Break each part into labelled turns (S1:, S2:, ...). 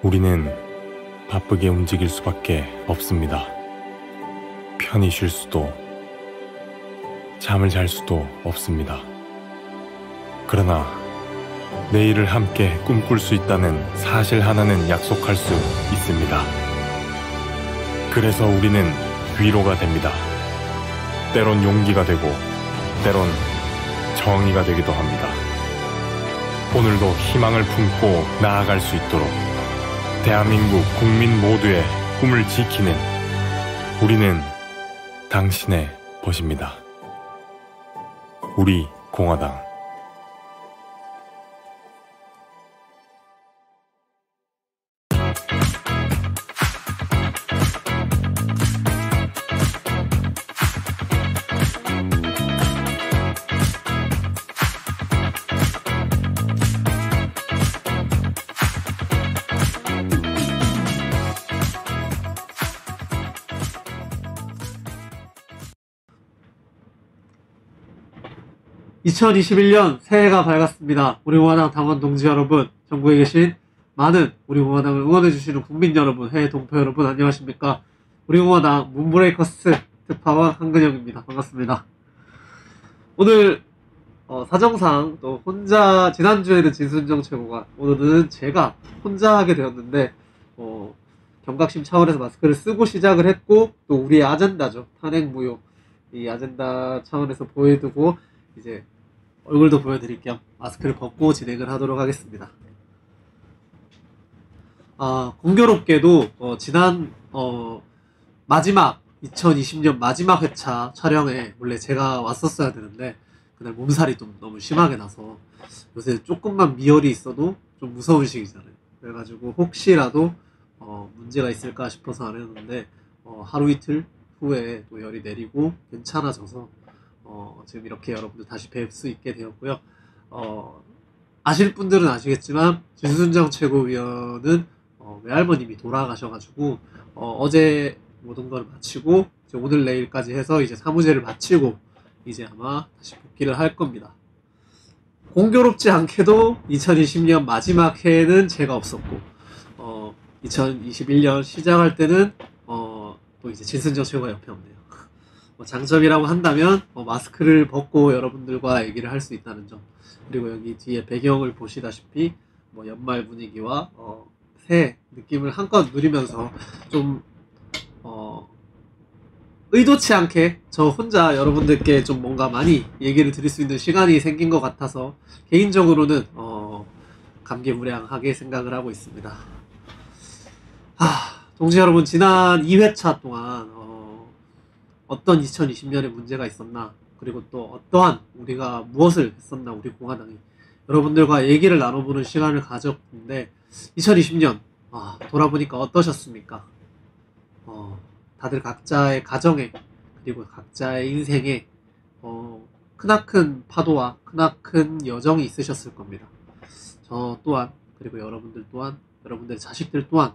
S1: 우리는 바쁘게 움직일 수밖에 없습니다. 편히 쉴 수도, 잠을 잘 수도 없습니다. 그러나 내일을 함께 꿈꿀 수 있다는 사실 하나는 약속할 수 있습니다. 그래서 우리는 위로가 됩니다. 때론 용기가 되고, 때론 정의가 되기도 합니다. 오늘도 희망을 품고 나아갈 수 있도록 대한민국 국민 모두의 꿈을 지키는 우리는 당신의 벗입니다. 우리 공화당.
S2: (2021년) 새해가 밝았습니다. 우리 공화당 당원 동지 여러분, 전국에 계신 많은 우리 공화당을 응원해주시는 국민 여러분, 해외 동포 여러분, 안녕하십니까. 우리 공화당 문브레이커스 특파원 한근영입니다. 반갑습니다. 오늘 사정상 또 혼자, 지난주에는 진순정 최고가, 오늘은 제가 혼자 하게 되었는데 경각심 차원에서 마스크를 쓰고 시작을 했고, 또 우리의 아젠다죠, 탄핵 무효, 이 아젠다 차원에서 보여두고 이제 얼굴도 보여드릴 겸 마스크를 벗고 진행을 하도록 하겠습니다. 공교롭게도 지난 마지막 2020년 마지막 회차 촬영에 원래 제가 왔었어야 되는데, 그날 몸살이 좀 너무 심하게 나서, 요새 조금만 미열이 있어도 좀 무서운 시기잖아요. 그래가지고 혹시라도 문제가 있을까 싶어서 안 했는데, 하루 이틀 후에 또 열이 내리고 괜찮아져서 지금 이렇게 여러분들 다시 뵐 수 있게 되었고요. 아실 분들은 아시겠지만 진순정 최고위원은 외할머님이 돌아가셔가지고 어제 모든 걸 마치고 이제 오늘 내일까지 해서 이제 사무제를 마치고 이제 아마 다시 복귀를 할 겁니다. 공교롭지 않게도 2020년 마지막 해에는 제가 없었고 2021년 시작할 때는 또 이제 진순정 최고가 옆에 없네요. 장점이라고 한다면 마스크를 벗고 여러분들과 얘기를 할 수 있다는 점, 그리고 여기 뒤에 배경을 보시다시피 연말 분위기와 새해 느낌을 한껏 누리면서 좀 의도치 않게 저 혼자 여러분들께 좀 뭔가 많이 얘기를 드릴 수 있는 시간이 생긴 것 같아서 개인적으로는 감개무량하게 생각을 하고 있습니다. 동지 여러분, 지난 2회차 동안 어떤 2020년에 문제가 있었나, 그리고 또 어떠한 우리가 무엇을 했었나, 우리 공화당이 여러분들과 얘기를 나눠보는 시간을 가졌는데, 2020년 돌아보니까 어떠셨습니까? 다들 각자의 가정에, 그리고 각자의 인생에 크나큰 파도와 크나큰 여정이 있으셨을 겁니다. 저 또한, 그리고 여러분들 또한, 여러분들의 자식들 또한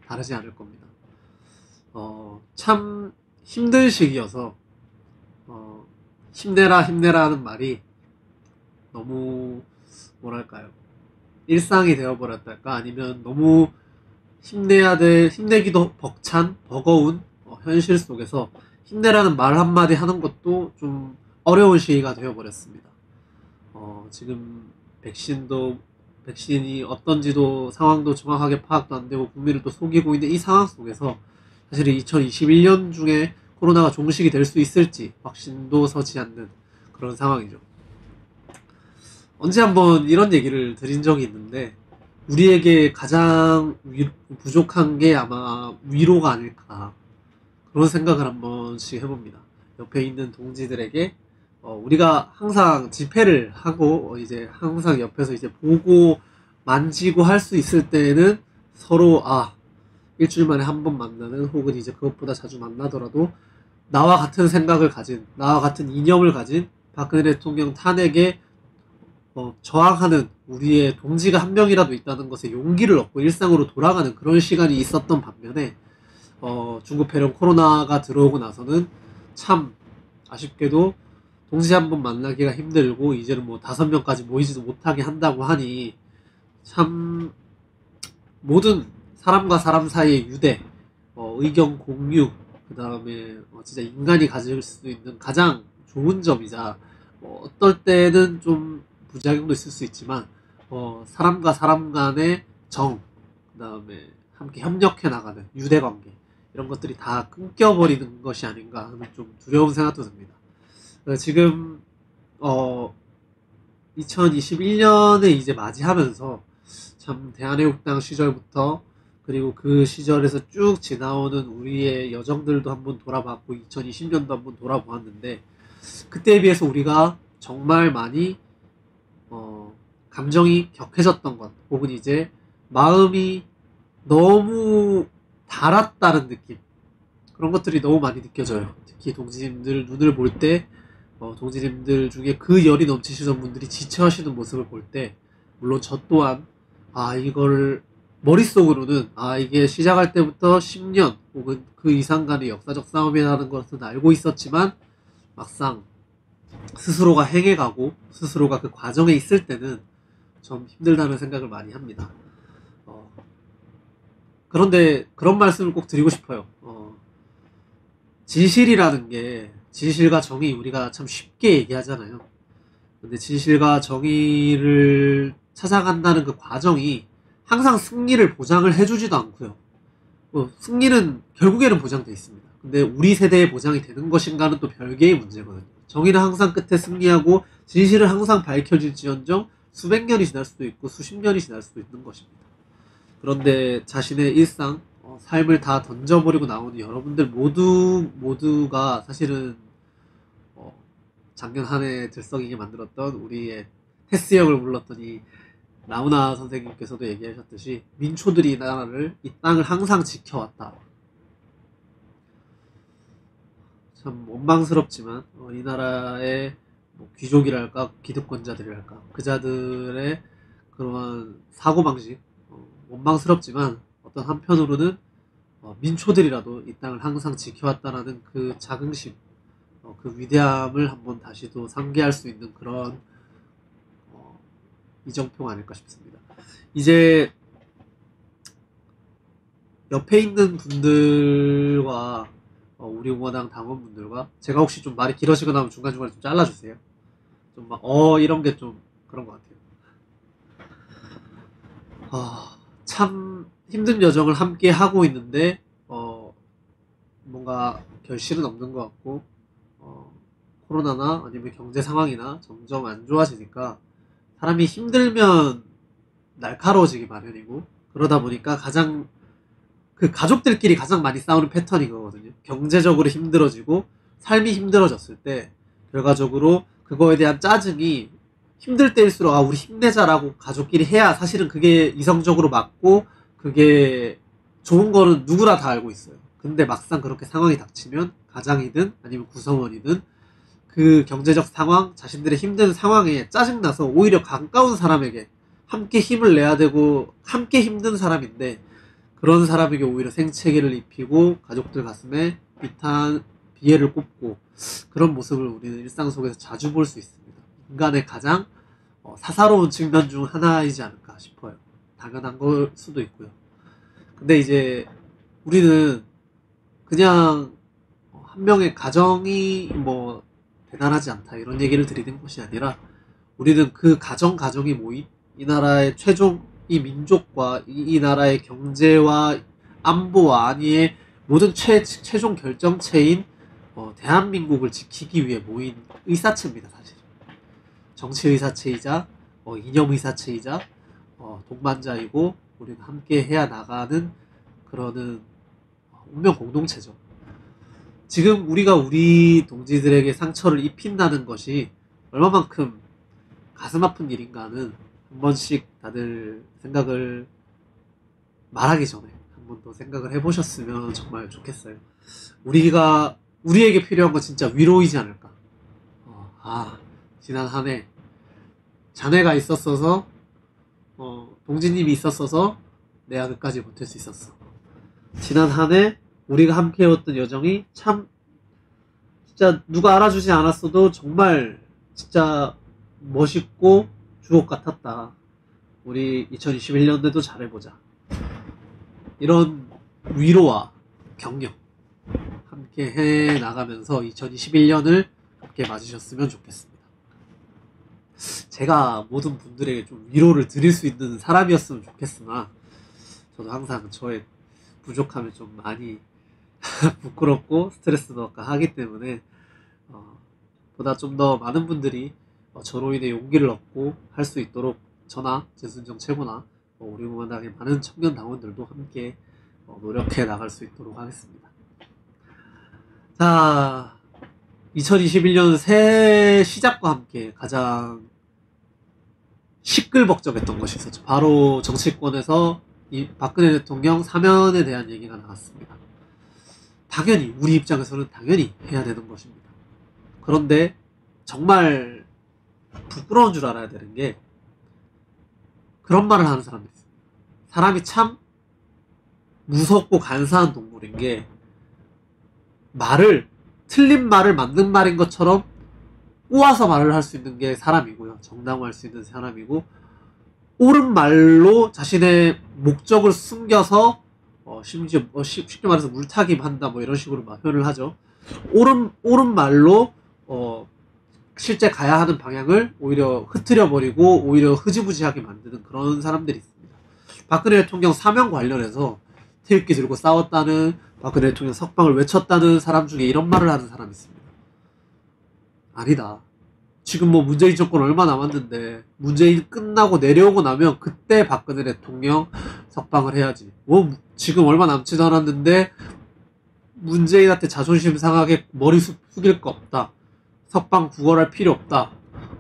S2: 다르지 않을 겁니다. 참 힘든 시기여서 힘내라 힘내라 하는 말이 너무 뭐랄까요, 일상이 되어버렸달까, 아니면 너무 힘내기도 벅찬 버거운 현실 속에서 힘내라는 말 한마디 하는 것도 좀 어려운 시기가 되어버렸습니다. 지금 백신이 어떤지도 상황도 정확하게 파악도 안 되고 국민을 또 속이고 있는 이 상황 속에서 사실 2021년 중에 코로나가 종식이 될 수 있을지 확신도 서지 않는 그런 상황이죠. 언제 한번 이런 얘기를 드린 적이 있는데, 우리에게 가장 부족한 게 아마 위로가 아닐까, 그런 생각을 한 번씩 해봅니다. 옆에 있는 동지들에게 우리가 항상 집회를 하고 이제 항상 옆에서 이제 보고 만지고 할 수 있을 때는 서로 일주일 만에 한 번 만나는, 혹은 이제 그것보다 자주 만나더라도 나와 같은 생각을 가진, 나와 같은 이념을 가진 박근혜 대통령 탄핵에 저항하는 우리의 동지가 한 명이라도 있다는 것에 용기를 얻고 일상으로 돌아가는 그런 시간이 있었던 반면에 중국 폐렴 코로나가 들어오고 나서는 참 아쉽게도 동시 한 번 만나기가 힘들고, 이제는 5명까지 모이지도 못하게 한다고 하니 참 모든 사람과 사람 사이의 유대, 의견 공유, 그 다음에 진짜 인간이 가질 수 있는 가장 좋은 점이자 어떨 때는 좀 부작용도 있을 수 있지만 사람과 사람 간의 정, 그 다음에 함께 협력해 나가는 유대관계 이런 것들이 다 끊겨버리는 것이 아닌가 하는 좀 두려운 생각도 듭니다. 지금 2021년에 이제 맞이하면서 참 대한애국당 시절부터 그리고 그 시절에서 쭉 지나오는 우리의 여정들도 한번 돌아봤고 2020년도 한번 돌아보았는데 그때에 비해서 우리가 정말 많이 감정이 격해졌던 것 혹은 이제 마음이 너무 달았다는 느낌 그런 것들이 너무 많이 느껴져요. 특히 동지님들 눈을 볼 때 동지님들 중에 그 열이 넘치시던 분들이 지쳐하시는 모습을 볼 때 물론 저 또한 이걸 머릿속으로는 이게 시작할 때부터 10년 혹은 그 이상간의 역사적 싸움이라는 것은 알고 있었지만 막상 스스로가 행해가고 스스로가 그 과정에 있을 때는 좀 힘들다는 생각을 많이 합니다. 그런데 그런 말씀을 꼭 드리고 싶어요. 진실이라는 게 진실과 정의 우리가 참 쉽게 얘기하잖아요. 근데 진실과 정의를 찾아간다는 그 과정이 항상 승리를 보장을 해주지도 않고요. 승리는 결국에는 보장돼 있습니다. 근데 우리 세대에 보장이 되는 것인가는 또 별개의 문제거든요. 정의는 항상 끝에 승리하고 진실은 항상 밝혀질지언정 수백 년이 지날 수도 있고 수십 년이 지날 수도 있는 것입니다. 그런데 자신의 일상, 삶을 다 던져버리고 나오는 여러분들 모두가 사실은 작년 한 해 들썩이게 만들었던 우리의 테스 역을 불렀던 이 나훈아 선생님께서도 얘기하셨듯이 민초들이 이 땅을 항상 지켜왔다. 참 원망스럽지만 이 나라의 귀족이랄까 기득권자들이랄까 그자들의 그러한 사고방식 원망스럽지만 어떤 한편으로는 민초들이라도 이 땅을 항상 지켜왔다라는 그 자긍심 그 위대함을 한번 다시 또 상기할 수 있는 그런 이정표가 아닐까 싶습니다. 이제 옆에 있는 분들과 우리 공화당 당원분들과 제가 혹시 좀 말이 길어지거나 하면 중간중간에 좀 잘라주세요. 좀 막 이런 게 좀 그런 것 같아요. 참 힘든 여정을 함께 하고 있는데 뭔가 결실은 없는 것 같고 코로나나 아니면 경제 상황이나 점점 안 좋아지니까 사람이 힘들면 날카로워지기 마련이고 그러다 보니까 가장 그 가족들끼리 가장 많이 싸우는 패턴이 그거거든요. 경제적으로 힘들어지고 삶이 힘들어졌을 때 결과적으로 그거에 대한 짜증이 힘들 때일수록 우리 힘내자라고 가족끼리 해야 사실은 그게 이성적으로 맞고 그게 좋은 거는 누구나 다 알고 있어요. 근데 막상 그렇게 상황이 닥치면 가장이든 아니면 구성원이든 그 경제적 상황, 자신들의 힘든 상황에 짜증나서 오히려 가까운 사람에게 함께 힘을 내야 되고 함께 힘든 사람인데 그런 사람에게 오히려 생채기를 입히고 가족들 가슴에 비애를 꼽고 그런 모습을 우리는 일상 속에서 자주 볼 수 있습니다. 인간의 가장 사사로운 측면 중 하나이지 않을까 싶어요. 당연한 걸 수도 있고요. 근데 이제 우리는 그냥 한 명의 가정이 대단하지 않다 이런 얘기를 드리는 것이 아니라 우리는 그 가정이 모인 이 나라의 최종 이 민족과 이 나라의 경제와 안보와 안위의 모든 최종 결정체인 대한민국을 지키기 위해 모인 의사체입니다. 사실 정치 의사체이자 이념 의사체이자 동반자이고 우리는 함께 해야 나가는 그러는 운명 공동체죠. 지금 우리가 우리 동지들에게 상처를 입힌다는 것이 얼마만큼 가슴 아픈 일인가는 한 번씩 다들 생각을 말하기 전에 한 번 더 생각을 해보셨으면 정말 좋겠어요. 우리에게 필요한 건 진짜 위로이지 않을까. 지난 한 해 자네가 있었어서 동지님이 있었어서 내가 끝까지 버틸 수 있었어. 지난 한 해 우리가 함께 해왔던 여정이 참 진짜 누가 알아주지 않았어도 정말 진짜 멋있고 주옥 같았다. 우리 2021년도에도 잘해보자. 이런 위로와 격려 함께 해 나가면서 2021년을 함께 맞으셨으면 좋겠습니다. 제가 모든 분들에게 좀 위로를 드릴 수 있는 사람이었으면 좋겠으나 저도 항상 저의 부족함이 좀 많이 부끄럽고 스트레스도 하기 때문에 보다 좀 더 많은 분들이 저로 인해 용기를 얻고 할 수 있도록 저나 재순정 최고나 우리 공화당의 많은 청년 당원들도 함께 노력해 나갈 수 있도록 하겠습니다. 자, 2021년 새 시작과 함께 가장 시끌벅적했던 것이 있었죠. 바로 정치권에서 이 박근혜 대통령 사면에 대한 얘기가 나왔습니다. 당연히 우리 입장에서는 당연히 해야 되는 것입니다. 그런데 정말 부끄러운 줄 알아야 되는 게 그런 말을 하는 사람들이 있어요. 사람이 참 무섭고 간사한 동물인 게 틀린 말을 맞는 말인 것처럼 꼬아서 말을 할 수 있는 게 사람이고요. 정당화할 수 있는 사람이고 옳은 말로 자신의 목적을 숨겨서 심지어 쉽게 말해서 물타기 한다 뭐 이런 식으로 표현을 하죠. 옳은 말로 실제 가야 하는 방향을 오히려 흐트려 버리고 오히려 흐지부지하게 만드는 그런 사람들이 있습니다. 박근혜 대통령 사면 관련해서 태극기 들고 싸웠다는, 박근혜 대통령 석방을 외쳤다는 사람 중에 이런 말을 하는 사람이 있습니다. 아니다. 지금 뭐 문재인 정권 얼마 남았는데 문재인 끝나고 내려오고 나면 그때 박근혜 대통령 석방을 해야지. 뭐 지금 얼마 남지도 않았는데 문재인한테 자존심 상하게 머리 숙일 거 없다. 석방 구걸할 필요 없다.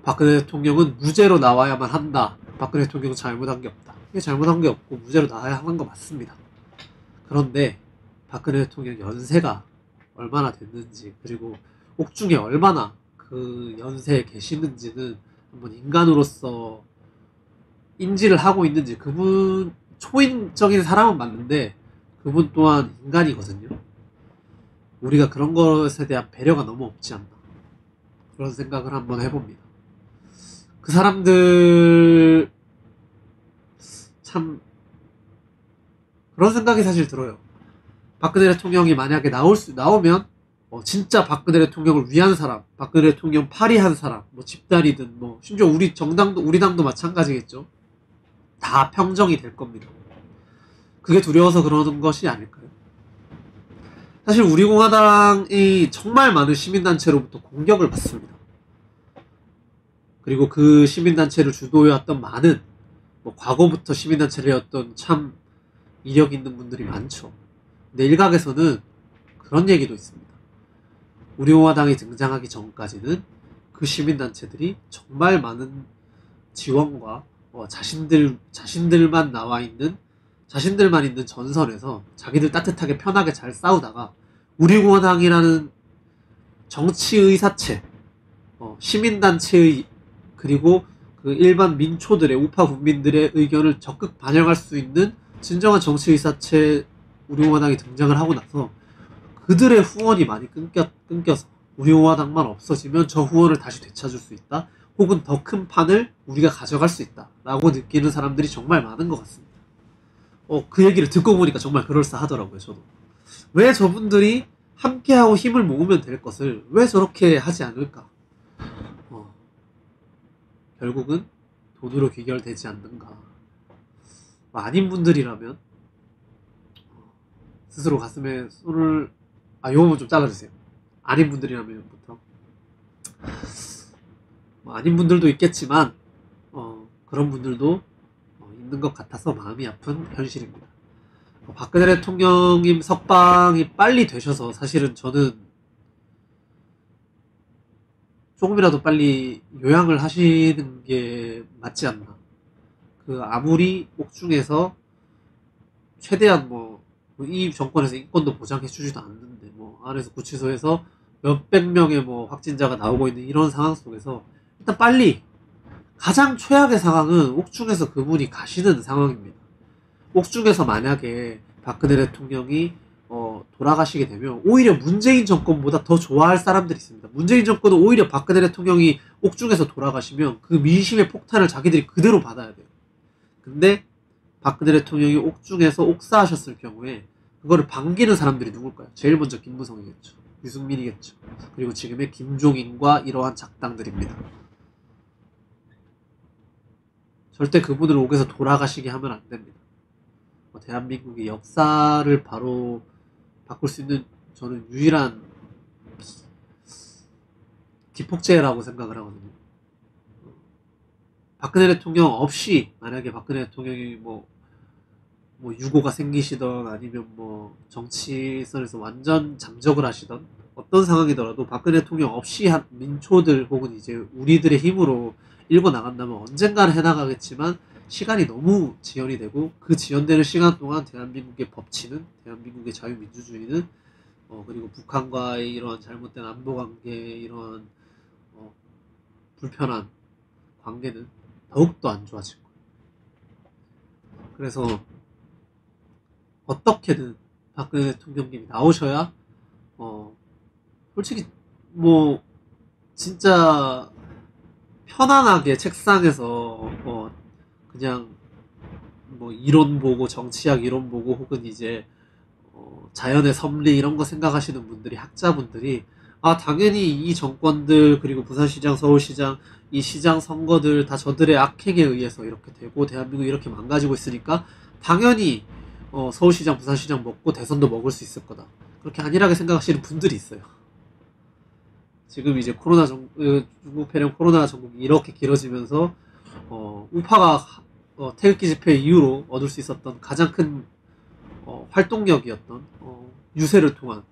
S2: 박근혜 대통령은 무죄로 나와야만 한다. 박근혜 대통령은 잘못한 게 없다. 이게 잘못한 게 없고 무죄로 나와야 하는 거 맞습니다. 그런데 박근혜 대통령 연세가 얼마나 됐는지, 그리고 옥중에 얼마나 그 연세에 계시는지는 한번 인간으로서 인지를 하고 있는지, 그분 초인적인 사람은 맞는데 그분 또한 인간이거든요. 우리가 그런 것에 대한 배려가 너무 없지 않나, 그런 생각을 한번 해봅니다. 그 사람들 참 그런 생각이 사실 들어요. 박근혜 대통령이 만약에 나오면 진짜 박근혜 대통령을 위한 사람, 박근혜 대통령 파리한 사람, 뭐 집단이든 뭐 심지어 우리 당도 마찬가지겠죠. 다 평정이 될 겁니다. 그게 두려워서 그러는 것이 아닐까요? 사실 우리 공화당이 정말 많은 시민단체로부터 공격을 받습니다. 그리고 그 시민단체를 주도해왔던 많은 과거부터 시민단체를 해왔던 참 이력 있는 분들이 많죠. 근데 일각에서는 그런 얘기도 있습니다. 우리 공화당이 등장하기 전까지는 그 시민단체들이 정말 많은 지원과 자신들만 있는 전선에서 자기들 따뜻하게 편하게 잘 싸우다가 우리 공화당이라는 정치의사체, 시민단체의, 그리고 그 일반 민초들의, 우파 국민들의 의견을 적극 반영할 수 있는 진정한 정치의사체 우리 공화당이 등장을 하고 나서 그들의 후원이 많이 끊겨서 우리 공화당만 없어지면 저 후원을 다시 되찾을 수 있다, 혹은 더 큰 판을 우리가 가져갈 수 있다 라고 느끼는 사람들이 정말 많은 것 같습니다. 그 얘기를 듣고 보니까 정말 그럴싸하더라고요. 저도 왜 저분들이 함께하고 힘을 모으면 될 것을 왜 저렇게 하지 않을까. 결국은 돈으로 귀결되지 않는가. 아닌 분들이라면 스스로 가슴에 손을 요거만 좀 잘라주세요. 아닌 분들이라면부터 아닌 분들도 있겠지만 그런 분들도 있는 것 같아서 마음이 아픈 현실입니다. 박근혜 대통령님 석방이 빨리 되셔서 사실은 저는 조금이라도 빨리 요양을 하시는 게 맞지 않나. 아무리 옥중에서 최대한 이 정권에서 인권도 보장해 주지도 않는데 안에서 구치소에서 몇백 명의 확진자가 나오고 있는 이런 상황 속에서 일단 빨리, 가장 최악의 상황은 옥중에서 그분이 가시는 상황입니다. 옥중에서 만약에 박근혜 대통령이 돌아가시게 되면 오히려 문재인 정권보다 더 좋아할 사람들이 있습니다. 문재인 정권은 오히려 박근혜 대통령이 옥중에서 돌아가시면 그 민심의 폭탄을 자기들이 그대로 받아야 돼요. 근데 박근혜 대통령이 옥중에서 옥사하셨을 경우에 그거를 반기는 사람들이 누굴까요? 제일 먼저 김무성이겠죠. 유승민이겠죠. 그리고 지금의 김종인과 이러한 작당들입니다. 절대 그분을 옥에서 돌아가시게 하면 안 됩니다. 대한민국의 역사를 바로 바꿀 수 있는 저는 유일한 기폭제라고 생각을 하거든요. 박근혜 대통령 없이 만약에 박근혜 대통령이 뭐 유고가 생기시던 아니면 뭐 정치선에서 완전 잠적을 하시던 어떤 상황이더라도 박근혜 대통령 없이 한 민초들 혹은 이제 우리들의 힘으로 일궈 나간다면 언젠가는 해나가겠지만 시간이 너무 지연이 되고 그 지연되는 시간 동안 대한민국의 법치는 대한민국의 자유민주주의는 그리고 북한과의 이러한 잘못된 안보관계 이러한 불편한 관계는 더욱더 안 좋아질 거예요. 그래서 어떻게든 박근혜 대통령님이 나오셔야 솔직히 뭐 진짜 편안하게 책상에서 그냥 뭐 이론 보고 정치학 이론 보고 혹은 이제 자연의 섭리 이런 거 생각하시는 분들이 학자분들이 당연히 이 정권들 그리고 부산시장 서울시장 이 시장 선거들 다 저들의 악행에 의해서 이렇게 되고 대한민국이 이렇게 망가지고 있으니까 당연히 서울시장 부산시장 먹고 대선도 먹을 수 있을 거다 그렇게 안일하게 생각하시는 분들이 있어요. 지금 이제 중국 폐렴 코로나 전국이 이렇게 길어지면서 우파가 태극기 집회 이후로 얻을 수 있었던 가장 큰 활동력이었던 유세를 통한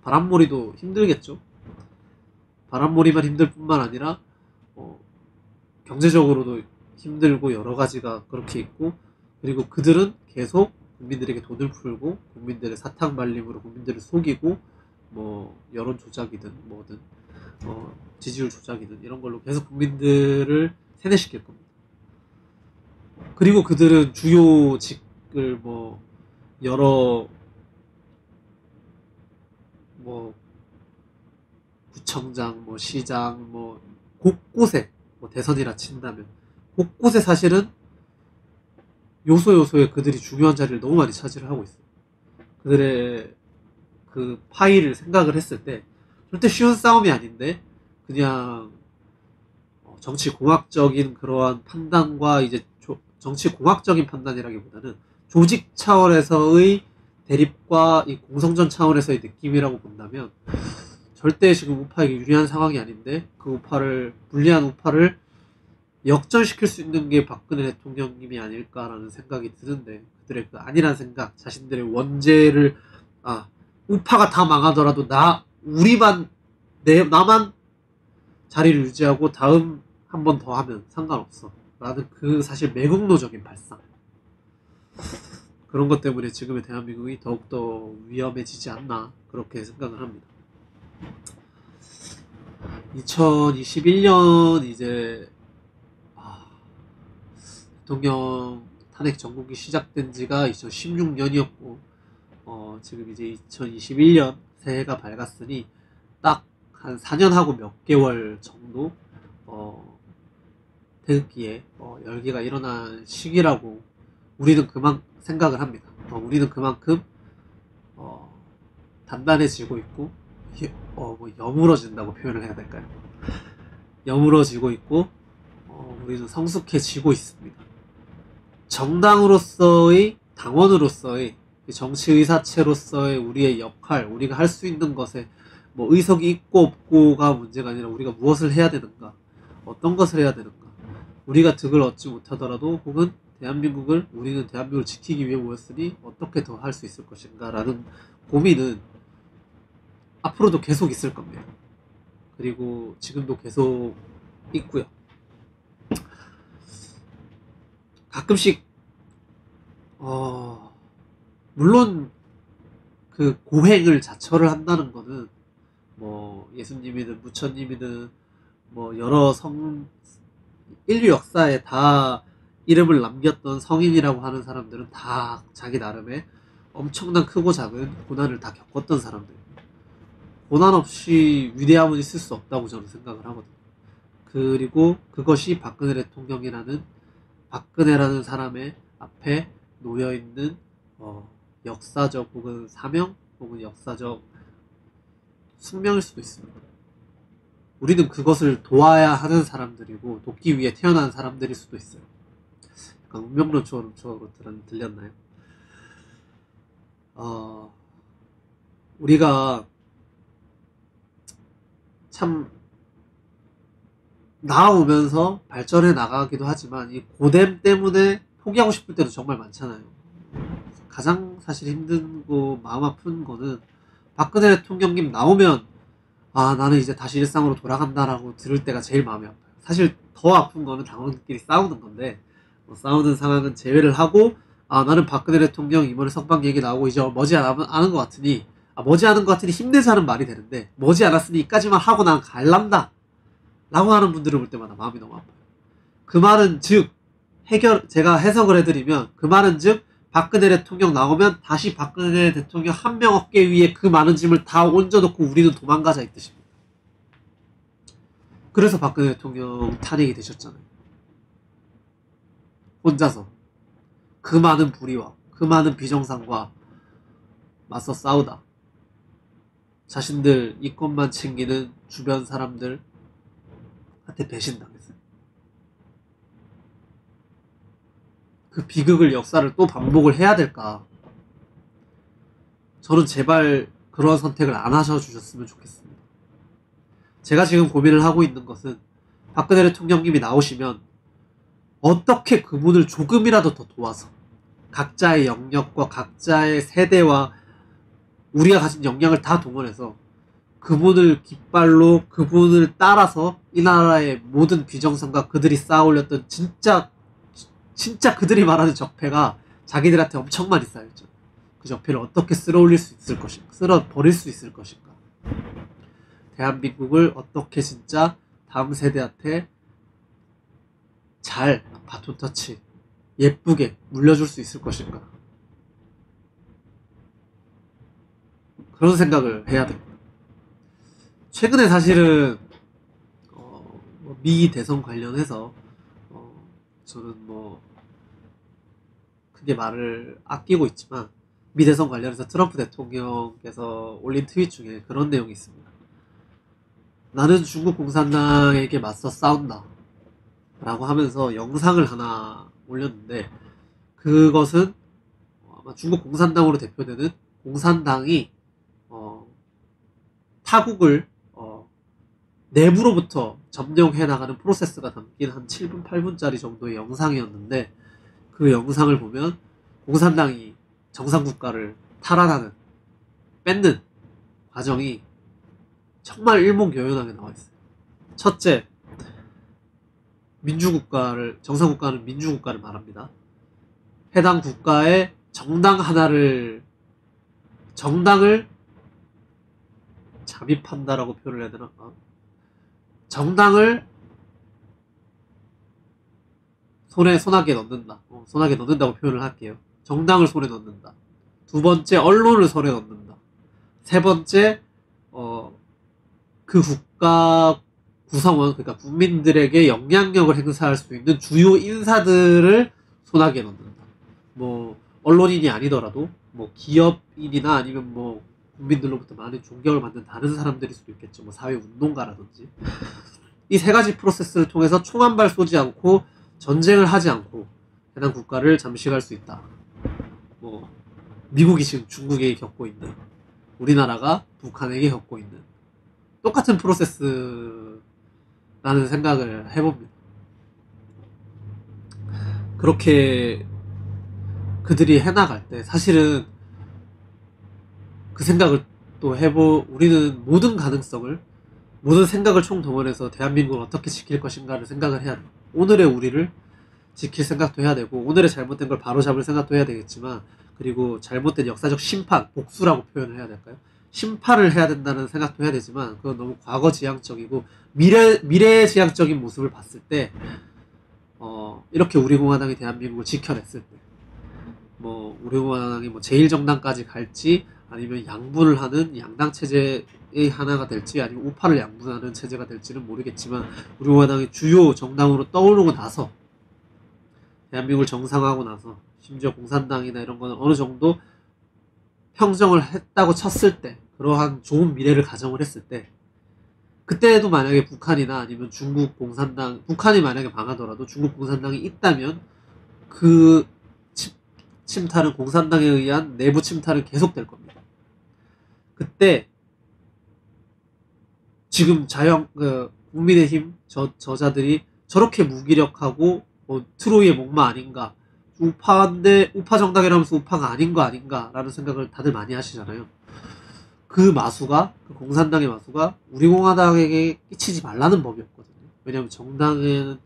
S2: 바람몰이도 힘들겠죠. 바람몰이만 힘들 뿐만 아니라 경제적으로도 힘들고 여러 가지가 그렇게 있고 그리고 그들은 계속 국민들에게 돈을 풀고 국민들의 사탕 발림으로 국민들을 속이고 뭐 여론 조작이든 뭐든 지지율 조작이든 이런 걸로 계속 국민들을 세뇌시킬 겁니다. 그리고 그들은 주요직을 뭐 여러 뭐 구청장, 뭐 시장, 뭐 곳곳에 뭐 대선이라 친다면 곳곳에 사실은 요소요소에 그들이 중요한 자리를 너무 많이 차지를 하고 있어요. 그들의 그 파일을 생각을 했을 때 절대 쉬운 싸움이 아닌데 그냥 정치공학적인 그러한 판단과 이제 정치공학적인 판단이라기보다는 조직 차원에서의 대립과 이 공성전 차원에서의 느낌이라고 본다면 절대 지금 우파에게 유리한 상황이 아닌데 그 우파를 불리한 우파를 역전시킬 수 있는 게 박근혜 대통령님이 아닐까라는 생각이 드는데 그들의 그 안일한 생각 자신들의 원죄를 우파가 다 망하더라도 나만 자리를 유지하고 다음 한 번 더 하면 상관없어 라는 그 사실 매국노적인 발상 그런 것 때문에 지금의 대한민국이 더욱더 위험해지지 않나 그렇게 생각을 합니다. 2021년 이제 대통령 탄핵 정국이 시작된 지가 2016년이었고 지금 이제 2021년 새해가 밝았으니 딱 한 4년하고 몇 개월 정도 태극기에 열기가 일어난 시기라고 우리는 생각을 합니다. 우리는 그만큼 단단해지고 있고 뭐 여물어진다고 표현을 해야 될까요? 여물어지고 있고 우리는 성숙해지고 있습니다. 정당으로서의 당원으로서의 정치의사체로서의 우리의 역할 우리가 할 수 있는 것에 뭐 의석이 있고 없고가 문제가 아니라 우리가 무엇을 해야 되는가 어떤 것을 해야 되는가 우리가 득을 얻지 못하더라도 혹은 우리는 대한민국을 지키기 위해 모였으니 어떻게 더 할 수 있을 것인가 라는 고민은 앞으로도 계속 있을 겁니다. 그리고 지금도 계속 있고요. 가끔씩 물론 그 고행을 자처를 한다는 거는 뭐 예수님이든 부처님이든 뭐 여러 인류 역사에 다 이름을 남겼던 성인이라고 하는 사람들은 다 자기 나름의 엄청난 크고 작은 고난을 다 겪었던 사람들입니다. 고난 없이 위대함은 있을 수 없다고 저는 생각을 하거든요. 그리고 그것이 박근혜라는 사람의 앞에 놓여있는 역사적 혹은 사명 혹은 역사적 숙명일 수도 있습니다. 우리는 그것을 도와야 하는 사람들이고 돕기 위해 태어난 사람들일 수도 있어요. 약간 운명론적으로 들렸나요? 우리가 참 나아오면서 발전해 나가기도 하지만 이 고됨 때문에 포기하고 싶을 때도 정말 많잖아요. 가장 사실 힘들고 마음 아픈 거는 박근혜 대통령님 나오면 나는 이제 다시 일상으로 돌아간다라고 들을 때가 제일 마음이 아파요. 사실 더 아픈 거는 당원들끼리 싸우는 건데 싸우는 상황은 제외를 하고 나는 박근혜 대통령 이번에 석방 얘기 나오고 이제 머지않은 것 같으니 머지않은 것 같으니 힘내자는 말이 되는데 머지않았으니 이까지만 하고 난 갈란다 라고 하는 분들을 볼 때마다 마음이 너무 아파요. 그 말은 즉 제가 해석을 해드리면 그 말은 즉 박근혜 대통령 나오면 다시 박근혜 대통령 한 명 어깨 위에 그 많은 짐을 다 얹어놓고 우리는 도망가자 이 뜻입니다. 그래서 박근혜 대통령 탄핵이 되셨잖아요. 혼자서 그 많은 불의와 그 많은 비정상과 맞서 싸우다 자신들 이권만 챙기는 주변 사람들한테 배신당했어요. 그 비극을 역사를 또 반복을 해야 될까? 저는 제발 그런 선택을 안 하셔주셨으면 좋겠습니다. 제가 지금 고민을 하고 있는 것은 박근혜 대통령님이 나오시면 어떻게 그분을 조금이라도 더 도와서 각자의 영역과 각자의 세대와 우리가 가진 역량을 다 동원해서 그분을 깃발로 그분을 따라서 이 나라의 모든 비정상과 그들이 쌓아올렸던 진짜 그들이 말하는 적폐가 자기들한테 엄청 많이 쌓였죠. 그 적폐를 어떻게 쓸어올릴 수 있을 것인가, 쓸어버릴 수 있을 것인가, 대한민국을 어떻게 진짜 다음 세대한테 잘 바톤 터치 예쁘게 물려줄 수 있을 것인가, 그런 생각을 해야 됩니다. 최근에 사실은 미 대선 관련해서 저는 크게 말을 아끼고 있지만 미 대선 관련해서 트럼프 대통령께서 올린 트윗 중에 그런 내용이 있습니다. 나는 중국 공산당에게 맞서 싸운다 라고 하면서 영상을 하나 올렸는데 그것은 아마 중국 공산당으로 대표되는 공산당이 타국을 내부로부터 점령해 나가는 프로세스가 담긴 한 7분, 8분짜리 정도의 영상이었는데 그 영상을 보면 공산당이 정상국가를 탈환하는, 뺏는 과정이 정말 일목요연하게 나와있어요. 첫째, 정상국가는 민주국가를 말합니다. 해당 국가의 정당을 잠입한다라고 표현을 해야 되나? 정당을 손아귀에 넣는다. 손아귀에 넣는다고 표현을 할게요. 정당을 손에 넣는다. 두 번째, 언론을 손에 넣는다. 세 번째, 그 국가 구성원, 그러니까 국민들에게 영향력을 행사할 수 있는 주요 인사들을 손아귀에 넣는다. 언론인이 아니더라도, 기업인이나 아니면 국민들로부터 많은 존경을 받는 다른 사람들일 수도 있겠죠. 사회운동가라든지. 이 세 가지 프로세스를 통해서 총 한 발 쏘지 않고 전쟁을 하지 않고 해당 국가를 잠식할 수 있다. 미국이 지금 중국에게 겪고 있는, 우리나라가 북한에게 겪고 있는 똑같은 프로세스라는 생각을 해봅니다. 그렇게 그들이 해나갈 때 사실은 그 생각을 또 우리는 모든 생각을 총동원해서 대한민국을 어떻게 지킬 것인가를 생각을 해야 돼요. 오늘의 우리를 지킬 생각도 해야 되고, 오늘의 잘못된 걸 바로잡을 생각도 해야 되겠지만, 그리고 잘못된 역사적 심판, 복수라고 표현을 해야 될까요? 심판을 해야 된다는 생각도 해야 되지만, 그건 너무 과거지향적이고, 미래지향적인 모습을 봤을 때, 이렇게 우리 공화당이 대한민국을 지켜냈을 때, 우리 공화당이 제1정당까지 갈지, 아니면 양분을 하는 양당 체제의 하나가 될지, 아니면 우파를 양분하는 체제가 될지는 모르겠지만, 우리 공화당이 주요 정당으로 떠오르고 나서, 대한민국을 정상화하고 나서 심지어 공산당이나 이런 거는 어느 정도 평정을 했다고 쳤을 때, 그러한 좋은 미래를 가정을 했을 때, 그때도 만약에 북한이나 아니면 중국 공산당, 북한이 만약에 망하더라도 중국 공산당이 있다면 그 침탈은 공산당에 의한 내부 침탈은 계속될 겁니다. 그때 지금 국민의힘 저자들이 저렇게 무기력하고 트로이의 목마 아닌가, 우파 정당이라면서 우파가 아닌 거 아닌가라는 생각을 다들 많이 하시잖아요. 그 공산당의 마수가 우리 공화당에게 끼치지 말라는 법이었거든요. 왜냐하면 정당에는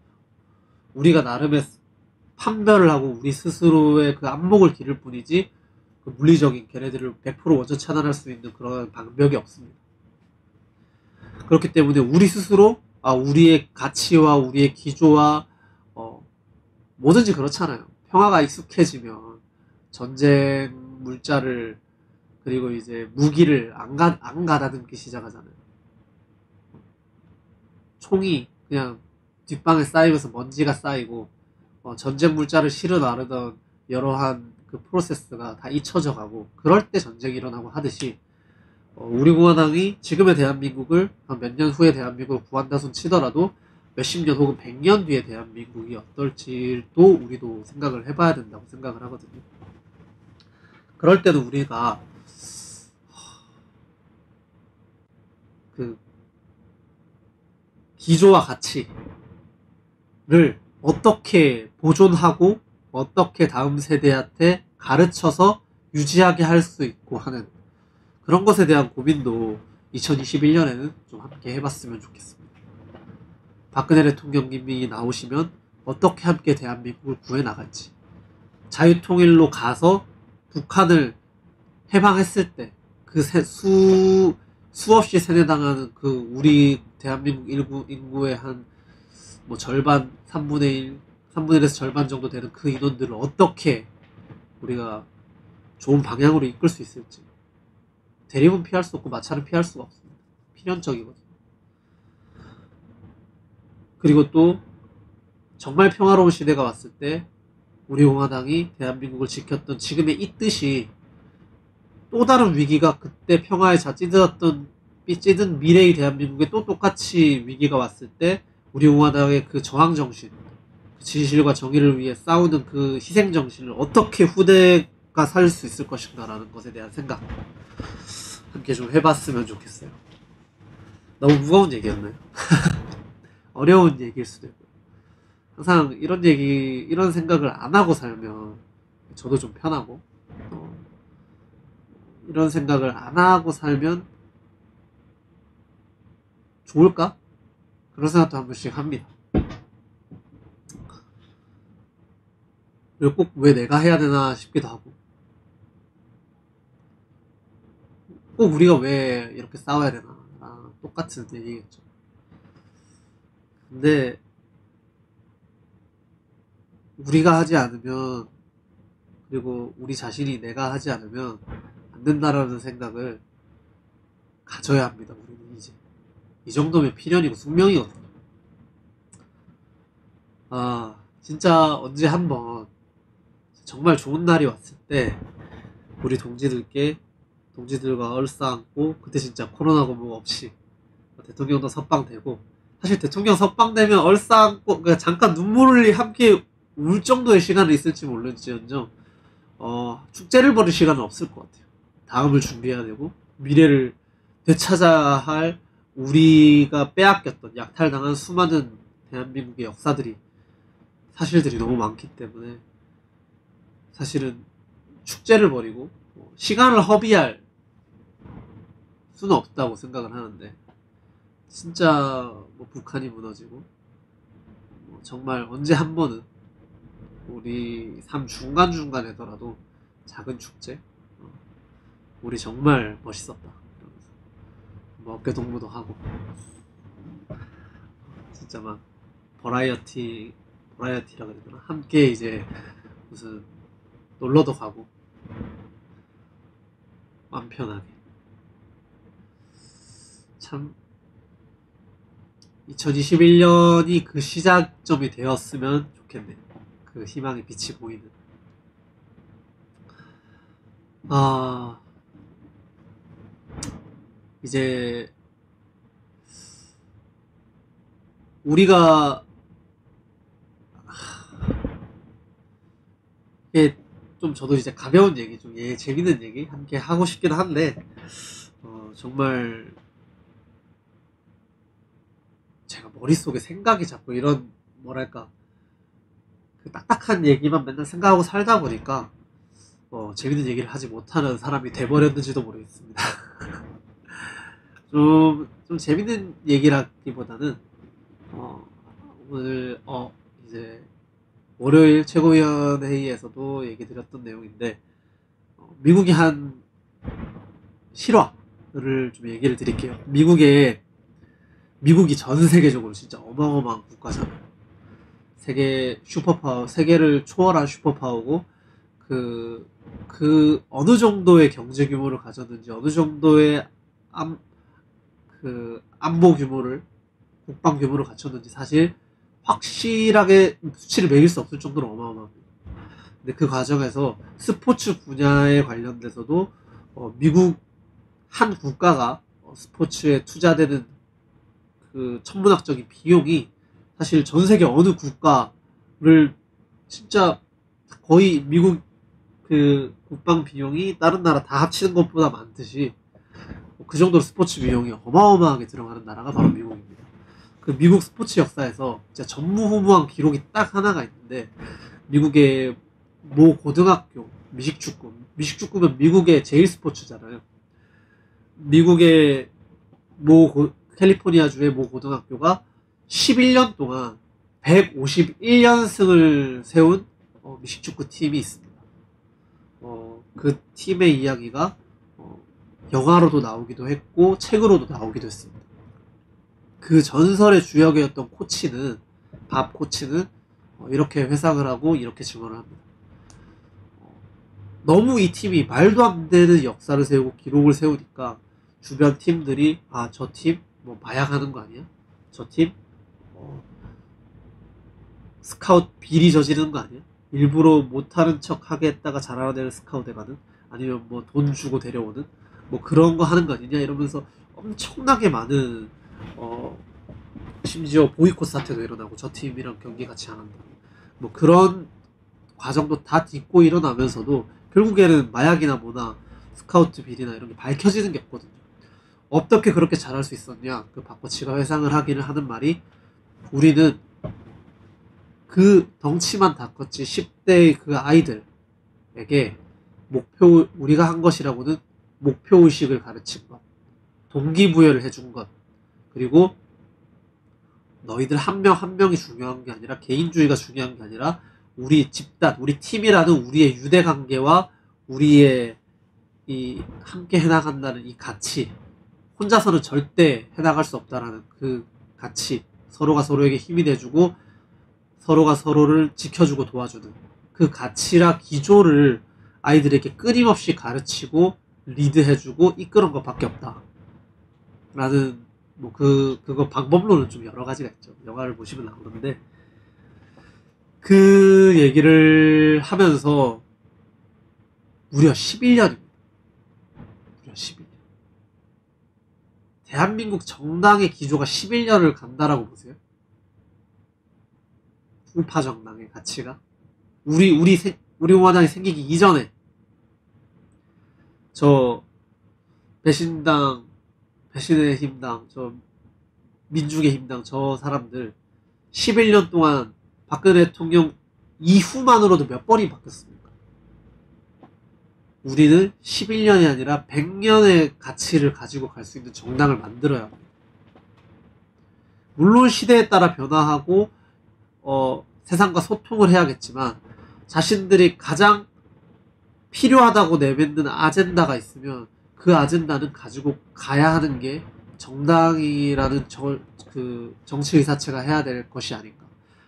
S2: 우리가 나름의 판별을 하고 우리 스스로의 그 안목을 기를 뿐이지 그 물리적인 걔네들을 100% 원천 차단할 수 있는 그런 방벽이 없습니다. 그렇기 때문에 우리 스스로 우리의 가치와 우리의 기조와 뭐든지 그렇잖아요. 평화가 익숙해지면 전쟁 물자를 그리고 이제 무기를 안 가다듬기 시작하잖아요. 총이 그냥 뒷방에 쌓이면서 먼지가 쌓이고 전쟁 물자를 실어 나르던 여러한 그 프로세스가 다 잊혀져 가고 그럴 때 전쟁이 일어나고 하듯이 우리 공화당이 지금의 대한민국을 한 몇 년 후에 대한민국을 구한다손 치더라도 몇십 년 혹은 100년 뒤에 대한민국이 어떨지도 우리도 생각을 해봐야 된다고 생각을 하거든요. 그럴 때는 우리가 그 기조와 가치를 어떻게 보존하고 어떻게 다음 세대한테 가르쳐서 유지하게 할 수 있고 하는 그런 것에 대한 고민도 2021년에는 좀 함께 해봤으면 좋겠습니다. 박근혜 대통령님이 나오시면 어떻게 함께 대한민국을 구해나갈지, 자유통일로 가서 북한을 해방했을 때 그 수없이 세뇌당하는 그 우리 대한민국 인구의 한 절반, 3분의 1에서 절반 정도 되는 그 인원들을 어떻게 우리가 좋은 방향으로 이끌 수 있을지. 대립은 피할 수 없고 마찰은 피할 수가 없습니다. 필연적이거든요. 그리고 또 정말 평화로운 시대가 왔을 때 우리 공화당이 대한민국을 지켰던 지금의 이 뜻이 또 다른 위기가 그때 평화에 찌든 미래의 대한민국에 또 똑같이 위기가 왔을 때 우리 공화당의 그 저항정신, 그 진실과 정의를 위해 싸우는 그 희생정신을 어떻게 후대가 살릴 수 있을 것인가라는 것에 대한 생각 함께 좀 해봤으면 좋겠어요. 너무 무거운 얘기였나요? 어려운 얘기일 수도 있고. 항상 이런 생각을 안 하고 살면 저도 좀 편하고, 이런 생각을 안 하고 살면 좋을까? 그런 생각도 한 번씩 합니다. 그리고 꼭 왜 내가 해야 되나 싶기도 하고, 꼭 우리가 왜 이렇게 싸워야 되나. 똑같은 얘기겠죠. 근데 우리가 하지 않으면, 그리고 우리 자신이 내가 하지 않으면 안 된다라는 생각을 가져야 합니다. 우리는 이제 이 정도면 필연이고 숙명이거든요. 진짜 언제 한번 정말 좋은 날이 왔을 때 우리 동지들과 얼싸안고, 그때 진짜 코로나고 뭐 없이 대통령도 석방되고, 사실 대통령 석방되면 얼싸안고 그러니까 잠깐 눈물을 함께 울 정도의 시간이 있을지 모르지언정 축제를 벌일 시간은 없을 것 같아요. 다음을 준비해야 되고 미래를 되찾아야 할 우리가 빼앗겼던, 약탈당한 수많은 대한민국의 사실들이 너무 많기 때문에 사실은 축제를 벌이고 시간을 허비할 수는 없다고 생각을 하는데, 진짜 북한이 무너지고 정말 언제 한 번은 우리 삶 중간중간에더라도 작은 축제, 우리 정말 멋있었다 이러면서 어깨 동무도 하고, 진짜 막 버라이어티라 그래야 되나, 함께 이제 무슨 놀러도 가고 마음 편하게. 참 2021년이 그 시작점이 되었으면 좋겠네요. 그 희망의 빛이 보이는. 아, 이제 우리가 이게 좀 저도 이제 가벼운 얘기, 좀 재밌는 얘기 함께 하고 싶긴 한데 정말 제가 머릿속에 생각이 자꾸 이런 뭐랄까 그 딱딱한 얘기만 맨날 생각하고 살다 보니까 재밌는 얘기를 하지 못하는 사람이 돼버렸는지도 모르겠습니다. 좀 재밌는 얘기라기보다는 오늘 이제 월요일 최고위원회의에서도 얘기 드렸던 내용인데 미국이 한 실화를 좀 얘기를 드릴게요. 미국이 전 세계적으로 진짜 어마어마한 국가잖아요. 세계를 초월한 슈퍼파워고 그 어느 정도의 경제 규모를 가졌는지 어느 정도의 안보 규모를 국방 규모를 갖췄는지 사실 확실하게 수치를 매길 수 없을 정도로 어마어마합니다. 근데 그 과정에서 스포츠 분야에 관련돼서도 미국 한 국가가 스포츠에 투자되는 그 천문학적인 비용이 사실 전 세계 어느 국가를 진짜 거의 미국 그 국방 비용이 다른 나라 다 합치는 것보다 많듯이 그 정도로 스포츠 비용이 어마어마하게 들어가는 나라가 바로 미국입니다. 그 미국 스포츠 역사에서 진짜 전무후무한 기록이 딱 하나가 있는데 미국의 모 고등학교 미식축구면 미국의 제일 스포츠잖아요. 미국의 캘리포니아주의 모 고등학교가 11년 동안 151연승을 세운 미식축구 팀이 있습니다. 그 팀의 이야기가 영화로도 나오기도 했고 책으로도 나오기도 했습니다. 그 전설의 주역이었던 밥 코치는 이렇게 회상을 하고 이렇게 증언을 합니다. 너무 이 팀이 말도 안 되는 역사를 세우고 기록을 세우니까 주변 팀들이 저 팀 뭐 마약하는 거 아니야? 저 팀 스카웃 비리 저지르는 거 아니야? 일부러 못하는 척 하겠다가 잘하는 스카웃에 가는, 아니면 뭐 돈 주고 데려오는 뭐 그런 거 하는 거 아니냐 이러면서 엄청나게 많은 심지어 보이콧 사태도 일어나고 저 팀이랑 경기 같이 안 한다 뭐 그런 과정도 다 딛고 일어나면서도 결국에는 마약이나 뭐나 스카우트 비리나 이런 게 밝혀지는 게 없거든요. 어떻게 그렇게 잘할 수 있었냐? 그 박코치가 회상을 하는 말이, 우리는 그 덩치만 다 컸지 10대의 그 아이들에게 우리가 한 것이라고는 목표의식을 가르친 것, 동기부여를 해준 것, 그리고 너희들 한 명 한 명이 중요한 게 아니라 개인주의가 중요한 게 아니라 우리 집단, 우리 팀이라는 우리의 유대관계와 우리의 이 함께 해나간다는 이 가치, 혼자서는 절대 해나갈 수 없다라는 그 가치, 서로가 서로에게 힘이 돼주고 서로가 서로를 지켜주고 도와주는 그 가치라 기조를 아이들에게 끊임없이 가르치고 리드해주고 이끄는 것밖에 없다 라는 뭐 그거 방법론은 좀 여러 가지가 있죠. 영화를 보시면 나오는데 그 얘기를 하면서 무려 11년입니다. 무려 11년. 대한민국 정당의 기조가 11년을 간다라고 보세요. 우파 정당의 가치가 우리 공화당이 생기기 이전에 저 배신의 힘당, 저 민중의 힘당, 저 사람들 11년 동안 박근혜 대통령 이후만으로도 몇 번이 바뀌었습니까? 우리는 11년이 아니라 100년의 가치를 가지고 갈 수 있는 정당을 만들어야 합니다. 물론 시대에 따라 변화하고 세상과 소통을 해야겠지만 자신들이 가장 필요하다고 내뱉는 아젠다가 있으면 그 아젠다는 가지고 가야 하는 게 정당이라는 정치 의사체가 해야 될 것이 아닌가.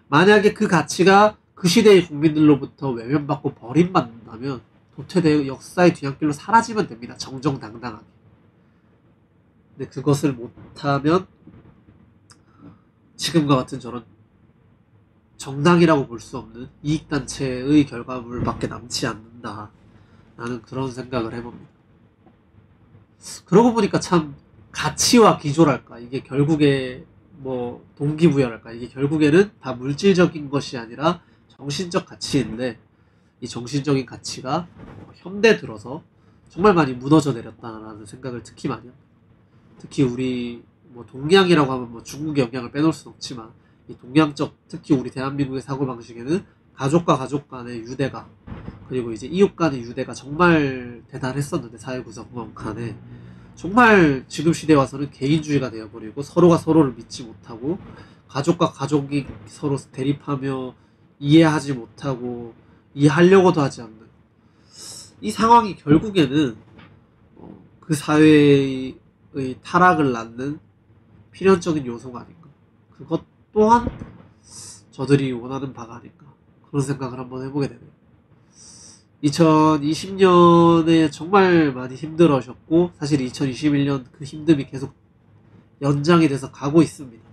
S2: 만약에 그 가치가 그 시대의 국민들로부터 외면받고 버림받는다면 도태되어 역사의 뒤안길로 사라지면 됩니다. 정정당당하게. 근데 그것을 못하면 지금과 같은 저런 정당이라고 볼 수 없는 이익단체의 결과물밖에 남지 않는다 라는 그런 생각을 해봅니다. 그러고 보니까 참 가치와 기조랄까, 이게 결국에 뭐 동기부여랄까, 이게 결국에는 다 물질적인 것이 아니라 정신적 가치인데, 이 정신적인 가치가 현대 들어서 정말 많이 무너져 내렸다라는 생각을 특히 많이 합니다. 특히 우리 뭐 동양이라고 하면 뭐 중국의 영향을 빼놓을 수는 없지만, 이 동양적, 특히 우리 대한민국의 사고방식에는 가족과 가족 간의 유대가, 그리고 이제 이웃 간의 유대가 정말 대단했었는데, 사회 구성 간에 정말 지금 시대에 와서는 개인주의가 되어버리고, 서로가 서로를 믿지 못하고, 가족과 가족이 서로 대립하며 이해하지 못하고 이해하려고도 하지 않는 이 상황이 결국에는 그 사회의 타락을 낳는 필연적인 요소가 아닌가, 그것 또한 저들이 원하는 바가 아닌가, 그런 생각을 한번 해보게 되네요. 2020년에 정말 많이 힘들어하셨고, 사실 2021년 그 힘듦이 계속 연장이 돼서 가고 있습니다.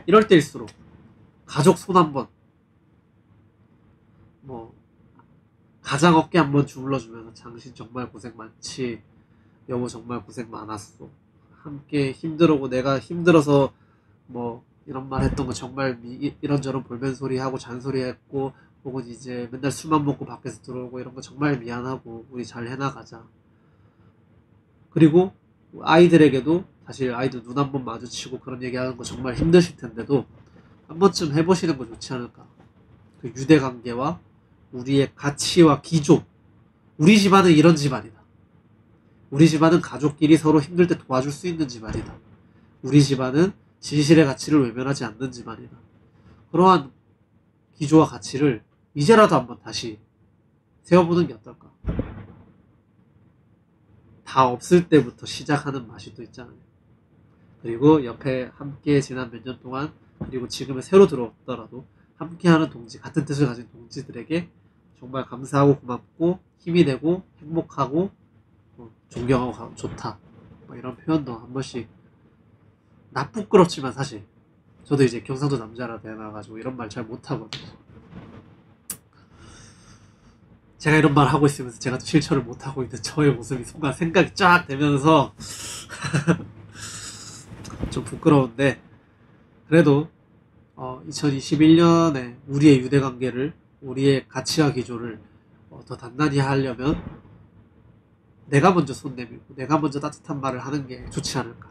S2: 이럴 때일수록 가족 손 한번, 뭐 가장 어깨 한번 주물러주면서 당신 정말 고생 많지, 여보 정말 고생 많았어, 함께 힘들고 내가 힘들어서 뭐 이런 말 했던 거 정말 이런저런 볼멘소리 하고 잔소리 했고, 혹은 이제 맨날 술만 먹고 밖에서 들어오고 이런 거 정말 미안하고 우리 잘 해나가자. 그리고 아이들에게도, 사실 아이들 눈 한번 마주치고 그런 얘기하는 거 정말 힘드실 텐데도 한 번쯤 해보시는 거 좋지 않을까. 그 유대관계와 우리의 가치와 기조, 우리 집안은 이런 집안이다, 우리 집안은 가족끼리 서로 힘들 때 도와줄 수 있는 집안이다, 우리 집안은 진실의 가치를 외면하지 않는 집안이다. 그러한 기조와 가치를 이제라도 한번 다시 세워보는 게 어떨까. 다 없을 때부터 시작하는 맛이 또 있잖아요. 그리고 옆에 함께 지난 몇 년 동안, 그리고 지금은 새로 들어왔더라도 함께하는 동지, 같은 뜻을 가진 동지들에게 정말 감사하고 고맙고 힘이 되고 행복하고 존경하고 좋다, 뭐 이런 표현도 한 번씩, 나 부끄럽지만 사실 저도 이제 경상도 남자라 되나가지고 이런 말 잘 못하거든요. 제가 이런 말 하고 있으면서 제가 또 실천을 못하고 있는 저의 모습이 순간 생각이 쫙 되면서 좀 부끄러운데, 그래도 2021년에 우리의 유대관계를, 우리의 가치와 기조를 더 단단히 하려면 내가 먼저 손 내밀고 내가 먼저 따뜻한 말을 하는 게 좋지 않을까,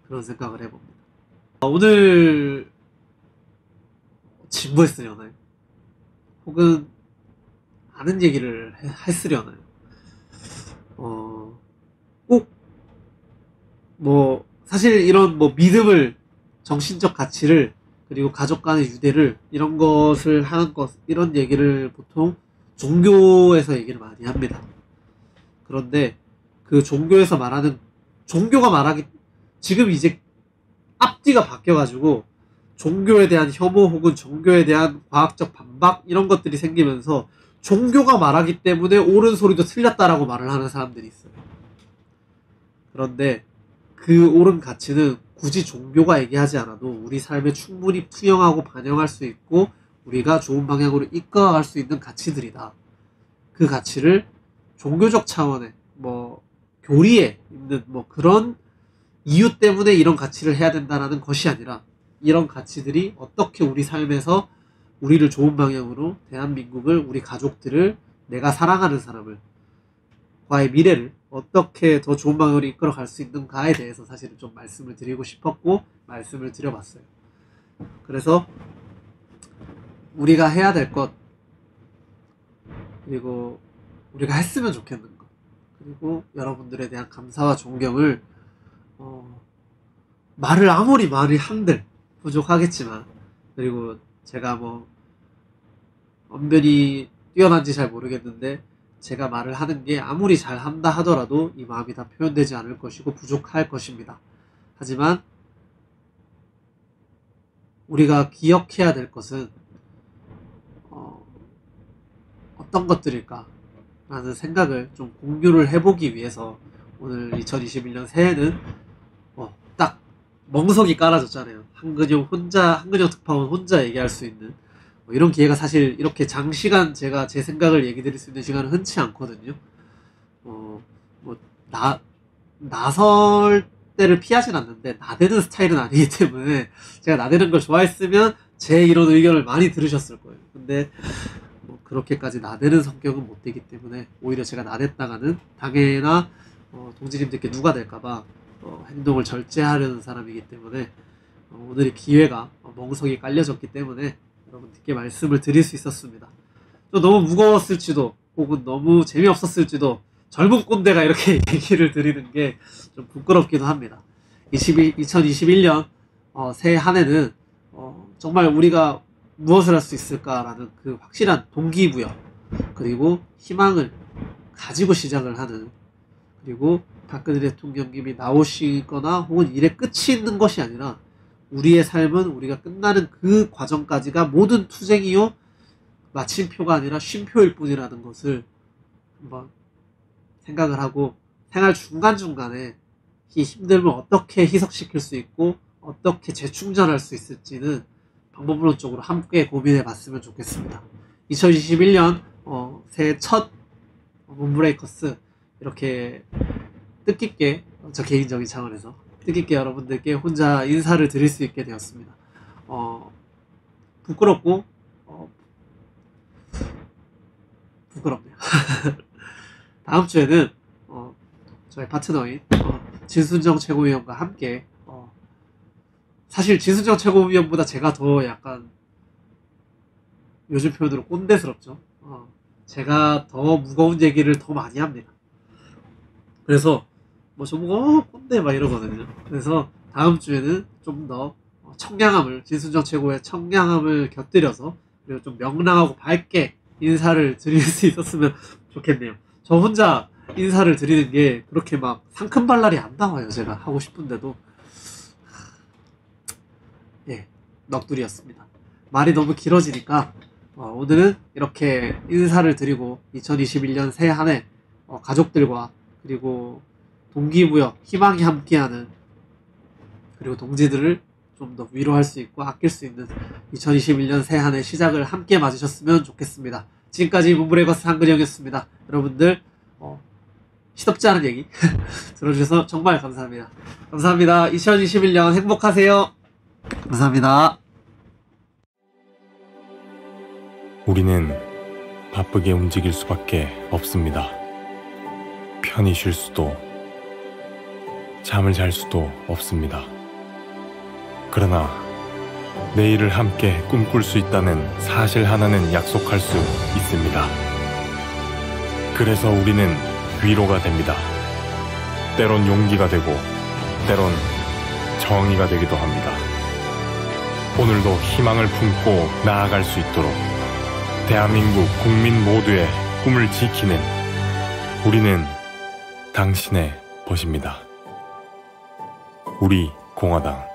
S2: 그런 생각을 해봅니다. 오늘 진부했으려나요? 혹은 아는 얘기를 했으려나요? 꼭 뭐 사실 이런 뭐 믿음을, 정신적 가치를, 그리고 가족 간의 유대를, 이런 것을 하는 것, 이런 얘기를 보통 종교에서 얘기를 많이 합니다. 그런데 그 종교에서 말하는, 종교가 말하기, 지금 이제 앞뒤가 바뀌어가지고 종교에 대한 혐오 혹은 종교에 대한 과학적 반박, 이런 것들이 생기면서 종교가 말하기 때문에 옳은 소리도 틀렸다라고 말을 하는 사람들이 있어요. 그런데 그 옳은 가치는 굳이 종교가 얘기하지 않아도 우리 삶에 충분히 투영하고 반영할 수 있고 우리가 좋은 방향으로 이끌어갈 수 있는 가치들이다. 그 가치를 종교적 차원의 뭐 교리에 있는 뭐 그런 이유 때문에 이런 가치를 해야 된다라는 것이 아니라, 이런 가치들이 어떻게 우리 삶에서 우리를 좋은 방향으로, 대한민국을, 우리 가족들을, 내가 사랑하는 사람을, 과의 미래를 어떻게 더 좋은 방향으로 이끌어갈 수 있는가에 대해서 사실은 좀 말씀을 드리고 싶었고 말씀을 드려봤어요. 그래서 우리가 해야 될 것, 그리고 우리가 했으면 좋겠는 것, 그리고 여러분들에 대한 감사와 존경을 말을 아무리 말이 한들 부족하겠지만, 그리고 제가 뭐 언변이 뛰어난지 잘 모르겠는데 제가 말을 하는 게 아무리 잘한다 하더라도 이 마음이 다 표현되지 않을 것이고 부족할 것입니다. 하지만 우리가 기억해야 될 것은 어떤 것들일까 라는 생각을 좀 공유를 해보기 위해서, 오늘 2021년 새해는 딱 멍석이 깔아졌잖아요. 한근영 특파원 혼자 얘기할 수 있는 이런 기회가 사실 이렇게 장시간 제가 제 생각을 얘기 드릴 수 있는 시간은 흔치 않거든요. 나설 때를 피하진 않는데 나대는 스타일은 아니기 때문에 제가 나대는 걸 좋아했으면 제 이런 의견을 많이 들으셨을 거예요. 근데 그렇게까지 나대는 성격은 못 되기 때문에 오히려 제가 나댔다가는 당해나 동지님들께 누가 될까봐 행동을 절제하려는 사람이기 때문에 오늘의 기회가 멍석이 깔려졌기 때문에 여러분들께 말씀을 드릴 수 있었습니다. 좀 너무 무거웠을지도 혹은 너무 재미없었을지도 젊은 꼰대가 이렇게 얘기를 드리는 게 좀 부끄럽기도 합니다. 2021년 새해 한 해는 정말 우리가 무엇을 할 수 있을까라는 그 확실한 동기부여 그리고 희망을 가지고 시작을 하는, 그리고 박근혜 대통령님이 나오시거나 혹은 일의 끝이 있는 것이 아니라 우리의 삶은 우리가 끝나는 그 과정까지가 모든 투쟁이요 마침표가 아니라 쉼표일 뿐이라는 것을 한번 생각을 하고 생활 중간중간에 이 힘듦을 어떻게 희석시킬 수 있고 어떻게 재충전할 수 있을지는 방법론적으로 함께 고민해 봤으면 좋겠습니다. 2021년 새해 첫 문브레이커스 이렇게 뜻깊게, 저 개인적인 차원에서 뜻깊게 여러분들께 혼자 인사를 드릴 수 있게 되었습니다. 부끄럽고 부끄럽네요. 다음 주에는 저희 파트너인 진순정 최고위원과 함께 사실 진순정 최고위원보다 제가 더 약간 요즘 표현으로 꼰대스럽죠. 제가 더 무거운 얘기를 더 많이 합니다. 그래서 저보고 꼰대 막 이러거든요. 그래서 다음 주에는 좀 더 청량함을, 진순정 최고의 청량함을 곁들여서 그리고 좀 명랑하고 밝게 인사를 드릴 수 있었으면 좋겠네요. 저 혼자 인사를 드리는 게 그렇게 막 상큼발랄이 안 나와요. 제가 하고 싶은데도. 예, 넋두리였습니다. 말이 너무 길어지니까 오늘은 이렇게 인사를 드리고 2021년 새해 한 해 가족들과 그리고 동기부여, 희망이 함께하는, 그리고 동지들을 좀 더 위로할 수 있고 아낄 수 있는 2021년 새해 한 해 시작을 함께 맞으셨으면 좋겠습니다. 지금까지 문브레이커스 한근영이었습니다. 여러분들 시덥지 않은 얘기 들어주셔서 정말 감사합니다. 감사합니다. 2021년 행복하세요. 감사합니다.
S1: 우리는 바쁘게 움직일 수밖에 없습니다. 편히 쉴 수도, 잠을 잘 수도 없습니다. 그러나 내일을 함께 꿈꿀 수 있다는 사실 하나는 약속할 수 있습니다. 그래서 우리는 위로가 됩니다. 때론 용기가 되고 때론 정의가 되기도 합니다. 오늘도 희망을 품고 나아갈 수 있도록 대한민국 국민 모두의 꿈을 지키는 우리는 당신의 벗입니다. 우리 공화당.